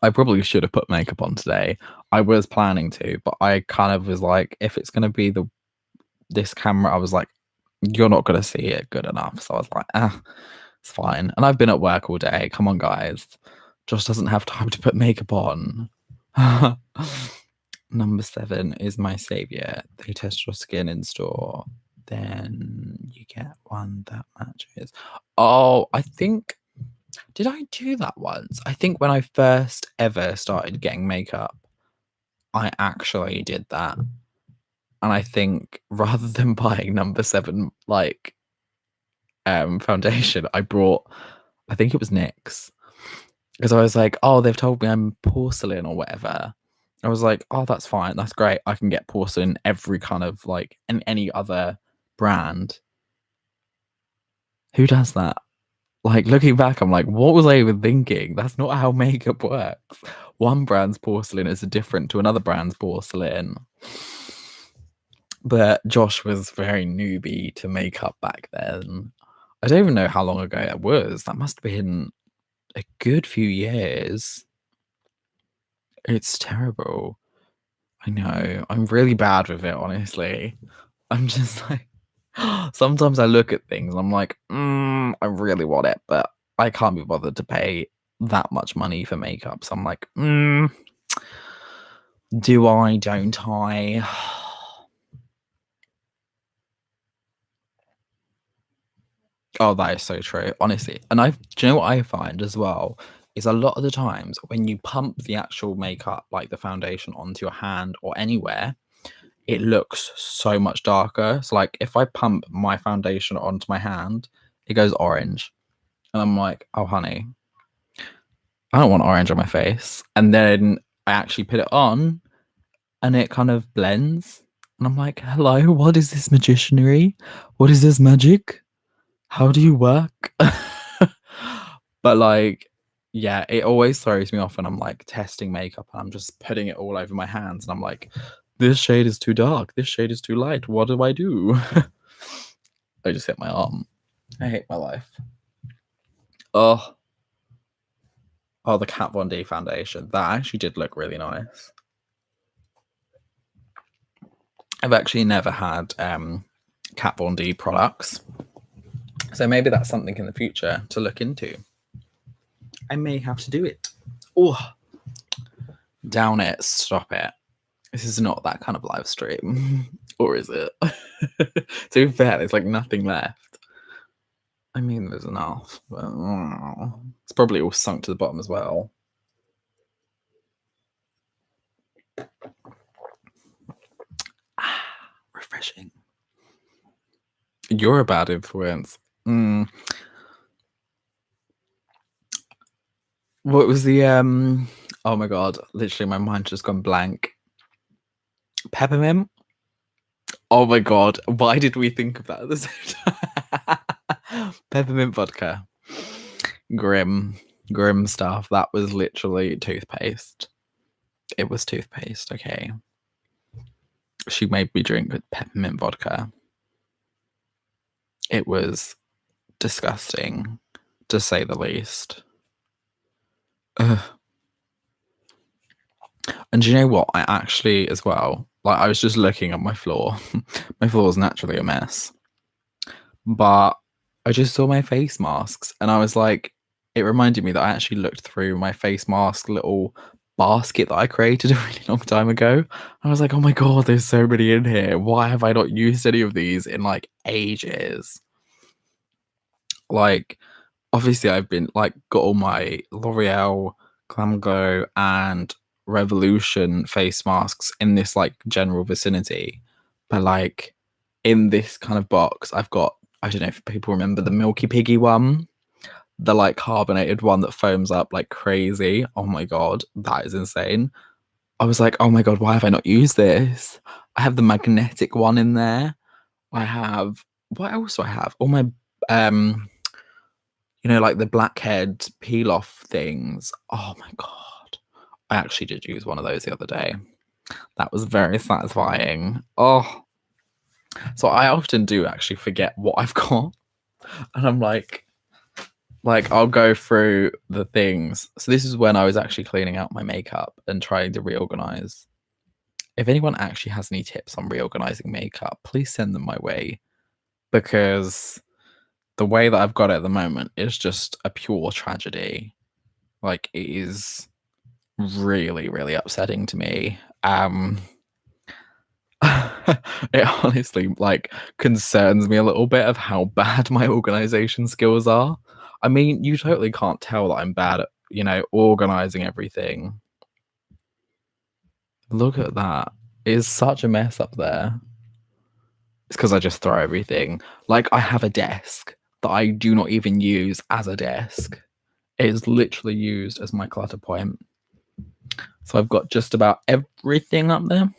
I probably should have put makeup on today. I was planning to, but I kind of was like, if it's going to be this camera, I was like, you're not going to see it good enough. So I was like, it's fine. And I've been at work all day. Come on, guys. Josh doesn't have time to put makeup on. Number 7 is my savior. They test your skin in store. Then you get one that matches. Oh, I think... Did I do that once? I think when I first ever started getting makeup, I actually did that. And I think rather than buying number 7, like, foundation, I brought, I think it was NYX. Because I was like, oh, they've told me I'm porcelain or whatever. I was like, oh, that's fine. That's great. I can get porcelain every kind of, like, in any other brand. Who does that? Like, looking back, I'm like, what was I even thinking? That's not how makeup works. One brand's porcelain is different to another brand's porcelain. But Josh was very newbie to makeup back then. I don't even know how long ago it was. That must have been a good few years. It's terrible. I know. I'm really bad with it, honestly. I'm just like... Sometimes I look at things and I'm like, I really want it, but I can't be bothered to pay that much money for makeup. So I'm like, do I, don't I? Oh, that is so true, honestly. And do you know what I find as well? Is a lot of the times when you pump the actual makeup, like the foundation, onto your hand or anywhere, it looks so much darker. So like if I pump my foundation onto my hand, it goes orange. And I'm like, oh, honey, I don't want orange on my face. And then I actually put it on and it kind of blends. And I'm like, hello, what is this magicianry? What is this magic? How do you work? But like, yeah, it always throws me off when I'm like testing makeup and I'm just putting it all over my hands. And I'm like, this shade is too dark. This shade is too light. What do I do? I just hit my arm. I hate my life. Oh, the Kat Von D foundation. That actually did look really nice. I've actually never had Kat Von D products. So maybe that's something in the future to look into. I may have to do it. Oh, down it. Stop it. This is not that kind of live stream. Or is it? To be fair, there's like nothing left. I mean, there's enough, but it's probably all sunk to the bottom as well. Refreshing. You're a bad influence. What was the oh my god, literally my mind just gone blank. Peppermint? Oh my god, why did we think of that at the same time? Peppermint vodka. Grim stuff. That was literally toothpaste. It was toothpaste, okay. She made me drink with peppermint vodka. It was disgusting, to say the least. Ugh. And do you know what? I actually, as well, like, I was just looking at my floor. My floor is naturally a mess. But I just saw my face masks and I was like, it reminded me that I actually looked through my face mask little basket that I created a really long time ago. I was like, oh my god, there's so many in here. Why have I not used any of these in like ages? Like, obviously I've been like got all my L'Oreal, Glam Glow, and Revolution face masks in this like general vicinity, but like in this kind of box, I've got, I don't know if people remember the Milky Piggy one, the like carbonated one that foams up like crazy. Oh my god, that is insane. I was like, oh my god, why have I not used this? I have the magnetic one in there. I have, what else do I have? All my you know, like the blackhead peel off things. Oh my god. I actually did use one of those the other day. That was very satisfying. Oh. So I often do actually forget what I've got. And I'm like I'll go through the things. So this is when I was actually cleaning out my makeup and trying to reorganize. If anyone actually has any tips on reorganizing makeup, please send them my way, because the way that I've got it at the moment is just a pure tragedy. Like, it is really, really upsetting to me. It honestly like concerns me a little bit of how bad my organization skills are. I mean, you totally can't tell that I'm bad at, you know, organizing everything. Look at that. It is such a mess up there. It's because I just throw everything. Like, I have a desk that I do not even use as a desk. It is literally used as my clutter point. So I've got just about everything up there.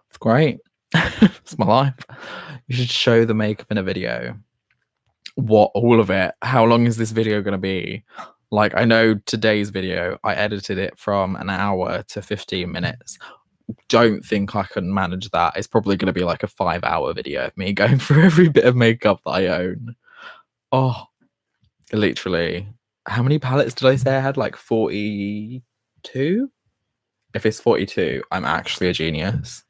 It's great. It's my life. You should show the makeup in a video. What, all of it? How long is this video going to be? Like, I know today's video, I edited it from an hour to 15 minutes. Don't think I can manage that. It's probably going to be like a 5-hour video of me going through every bit of makeup that I own. Oh, literally. How many palettes did I say I had? Like 42? If it's 42, I'm actually a genius.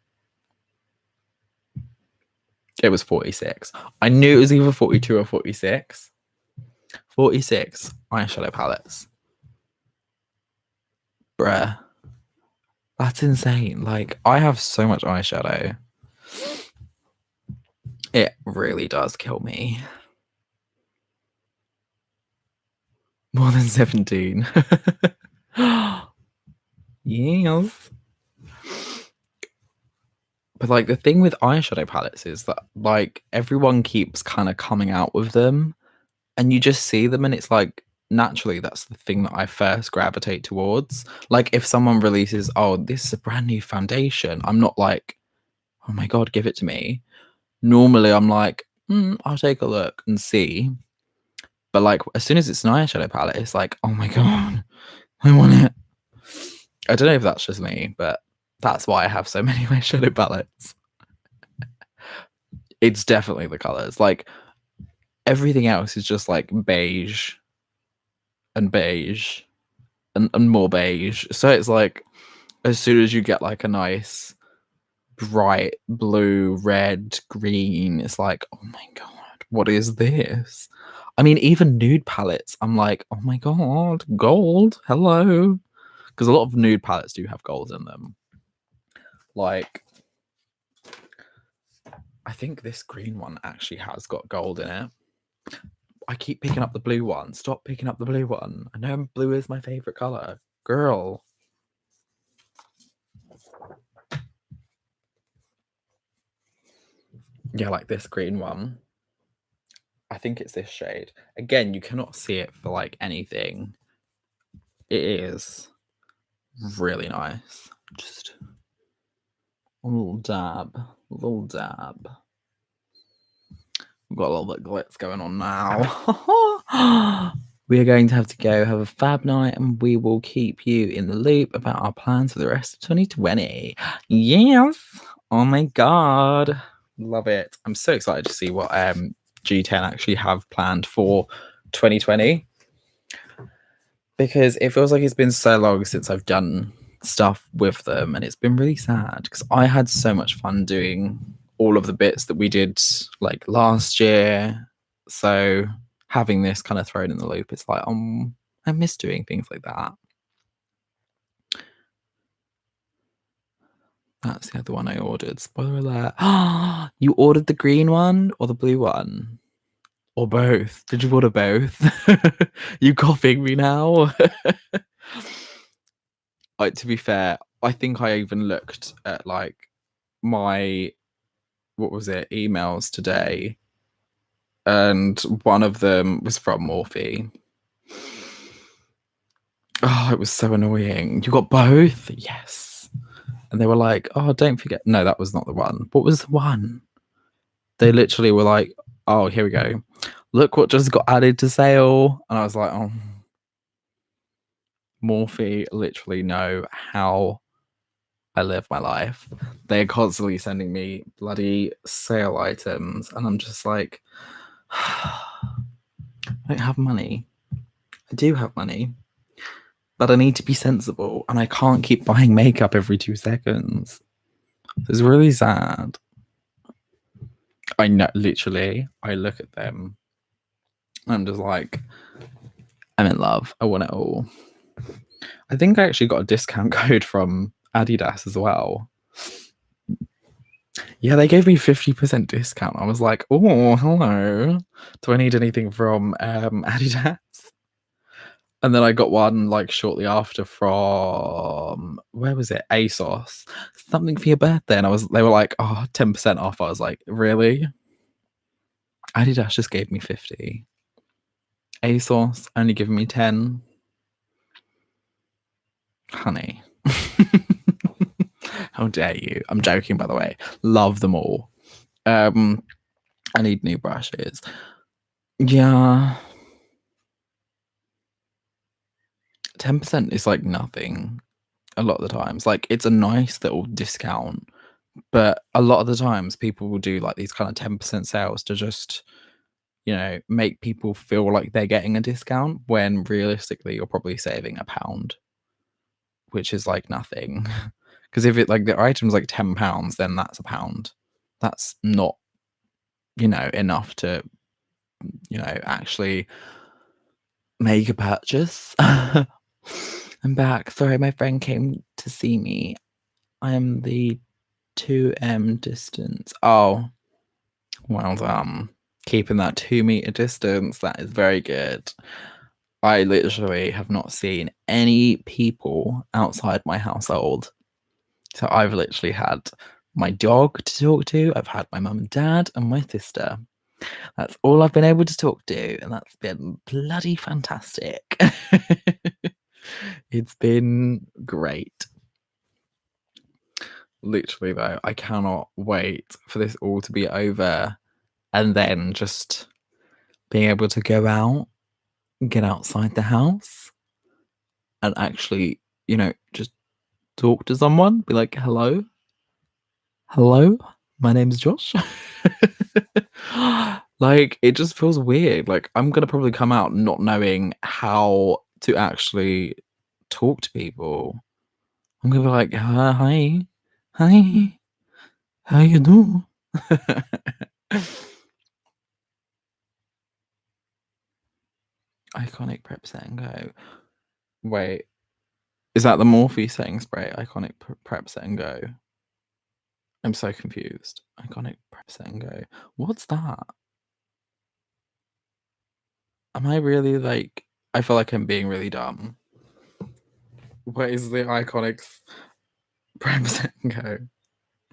It was 46. I knew it was either 42 or 46. 46 eyeshadow palettes. Bruh. That's insane. Like, I have so much eyeshadow. It really does kill me. More than 17. Yes. But like, the thing with eyeshadow palettes is that like everyone keeps kind of coming out with them, and you just see them, and it's like, naturally that's the thing that I first gravitate towards. Like, if someone releases, oh, this is a brand new foundation, I'm not like, oh my god, give it to me. Normally I'm like, I'll take a look and see. But like, as soon as it's an eyeshadow palette, it's like, oh my god, I want it. I don't know if that's just me, but that's why I have so many eyeshadow palettes. It's definitely the colors. Like, everything else is just like beige and beige and more beige. So it's like, as soon as you get like a nice bright blue, red, green, it's like, oh my god, what is this? I mean, even nude palettes, I'm like, oh my god, gold, hello. Because a lot of nude palettes do have gold in them. Like, I think this green one actually has got gold in it. I keep picking up the blue one. Stop picking up the blue one. I know blue is my favorite color. Girl. Yeah, like this green one. I think it's this shade. Again, you cannot see it for like anything. It is really nice. Just a little dab. A little dab. We've got a little bit of glitz going on now. We are going to have a fab night, and we will keep you in the loop about our plans for the rest of 2020. Yes. Oh my god. Love it. I'm so excited to see what G10 actually have planned for 2020. Because it feels like it's been so long since I've done stuff with them, and it's been really sad because I had so much fun doing all of the bits that we did like last year. So having this kind of thrown in the loop, it's like, I miss doing things like that. That's the other one I ordered. Spoiler alert. You ordered the green one or the blue one? Or both. Did you order both? You copying me now? Like, to be fair, I think I even looked at, like, my what was it, emails today, and one of them was from Morphe. Oh, it was so annoying. You got both? Yes. And they were like, oh, don't forget. No, that was not the one. What was the one? They literally were like, oh, here we go. Look what just got added to sale. And I was like, oh, Morphe literally know how I live my life. They're constantly sending me bloody sale items. And I'm just like, I don't have money. I do have money. But I need to be sensible. And I can't keep buying makeup every 2 seconds. It's really sad. I know, literally, I look at them. I'm just like, I'm in love. I want it all. I think I actually got a discount code from Adidas as well. Yeah, they gave me 50% discount. I was like, oh, hello. Do I need anything from Adidas? And then I got one like shortly after from where was it? ASOS. Something for your birthday. And they were like, oh, 10% off. I was like, really? Adidas just gave me 50. ASOS only giving me 10. Honey. How dare you? I'm joking, by the way. Love them all. I need new brushes. Yeah. 10% is like nothing a lot of the times. Like, it's a nice little discount, but a lot of the times people will do like these kind of 10% sales to just, you know, make people feel like they're getting a discount when realistically you're probably saving £1, which is like nothing. Because if it like the item's like £10, then that's £1. That's not, you know, enough to, you know, actually make a purchase. I'm back. Sorry, my friend came to see me. I am the 2m distance. Oh, well done. Keeping that 2-meter distance. That is very good. I literally have not seen any people outside my household. So I've literally had my dog to talk to. I've had my mum and dad and my sister. That's all I've been able to talk to, and that's been bloody fantastic. It's been great. Literally, though, I cannot wait for this all to be over and then just being able to go out, get outside the house, and actually, you know, just talk to someone. Be like, hello, my name's Josh. Like, it just feels weird. Like, I'm gonna probably come out not knowing how to actually talk to people. I'm gonna be like, hi, how you doing? Iconic prep set and go. Wait, is that the Morphe setting spray? Iconic prep set and go. I'm so confused. Iconic prep set and go. What's that? Am I really like? I feel like I'm being really dumb. What is the iconic prep set and go?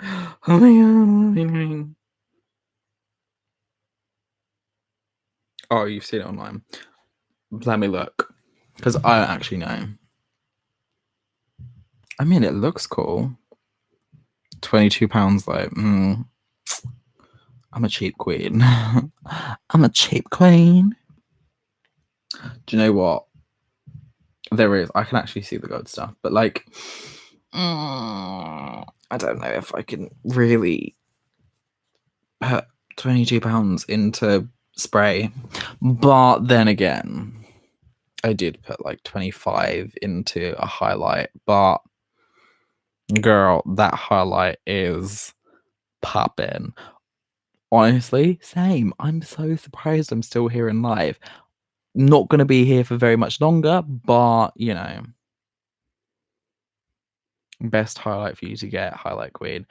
Oh my god, what am I doing? Oh, you've seen it online. Let me look, because I don't actually know. I mean, it looks cool. £22 though. I'm a cheap queen. I'm a cheap queen. Do you know what? There is. I can actually see the good stuff, but like, I don't know if I can really put £22 into spray. But then again, I did put like 25 into a highlight, but girl, that highlight is popping. Honestly, same. I'm so surprised I'm still here in live. Not going to be here for very much longer, but you know, best highlight for you to get, highlight queen.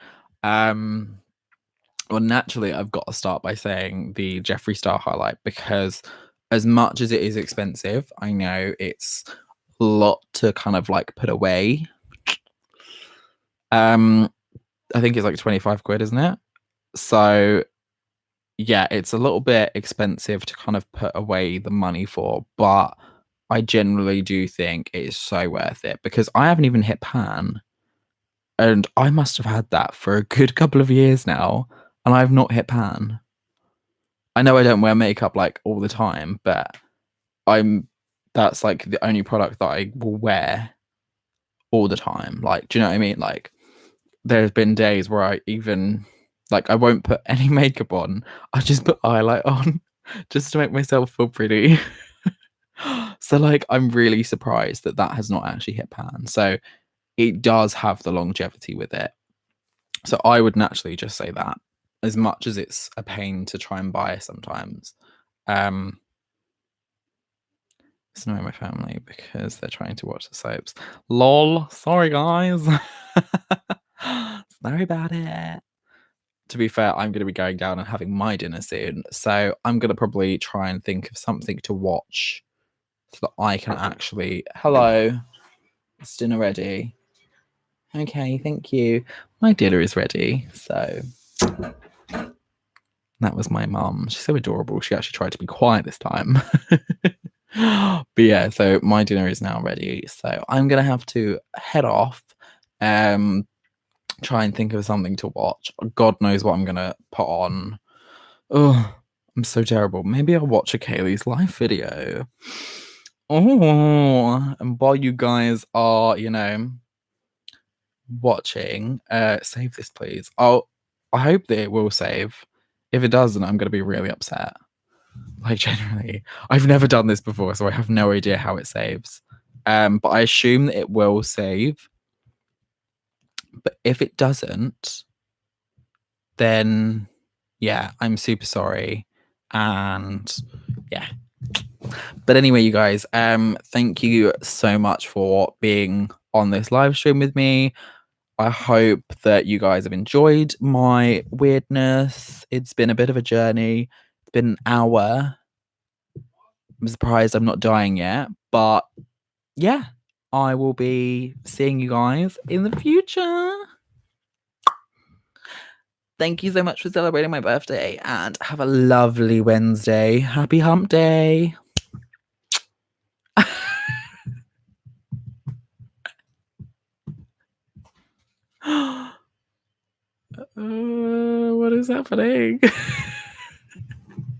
Well, naturally, I've got to start by saying the Jeffree Star highlight, because as much as it is expensive, I know it's a lot to kind of like put away. I think it's like 25 quid, isn't it? So yeah, it's a little bit expensive to kind of put away the money for, but I generally do think it is so worth it, because I haven't even hit pan, and I must have had that for a good couple of years now, and I've not hit pan. I know I don't wear makeup like all the time, but that's like the only product that I will wear all the time. Like, do you know what I mean? Like, there's been days where I even like I won't put any makeup on. I just put highlight on just to make myself feel pretty. So like I'm really surprised that that has not actually hit pan. So it does have the longevity with it. So I would naturally just say that, as much as it's a pain to try and buy sometimes. It's annoying my family because they're trying to watch the soaps. Lol. Sorry, guys. Sorry about it. To be fair, I'm going to be going down and having my dinner soon. So I'm going to probably try and think of something to watch so that I can actually. Hello. It's dinner ready. Okay, thank you. My dinner is ready. So that was my mum. She's so adorable. She actually tried to be quiet this time. But yeah, so my dinner is now ready. So I'm gonna have to head off. Try and think of something to watch. God knows what I'm gonna put on. Oh, I'm so terrible. Maybe I'll watch a Kaylee's live video. Oh, and while you guys are, watching, save this, please. I hope that it will save. If it doesn't, I'm gonna be really upset. Like, generally, I've never done this before, so I have no idea how it saves. But I assume that it will save. But if it doesn't, then yeah, I'm super sorry. And yeah. But anyway, you guys, thank you so much for being on this live stream with me. I hope that you guys have enjoyed my weirdness. It's been a bit of a journey. It's been an hour. I'm surprised I'm not dying yet, but yeah, I will be seeing you guys in the future. Thank you so much for celebrating my birthday, and have a lovely Wednesday. Happy hump day. What is happening?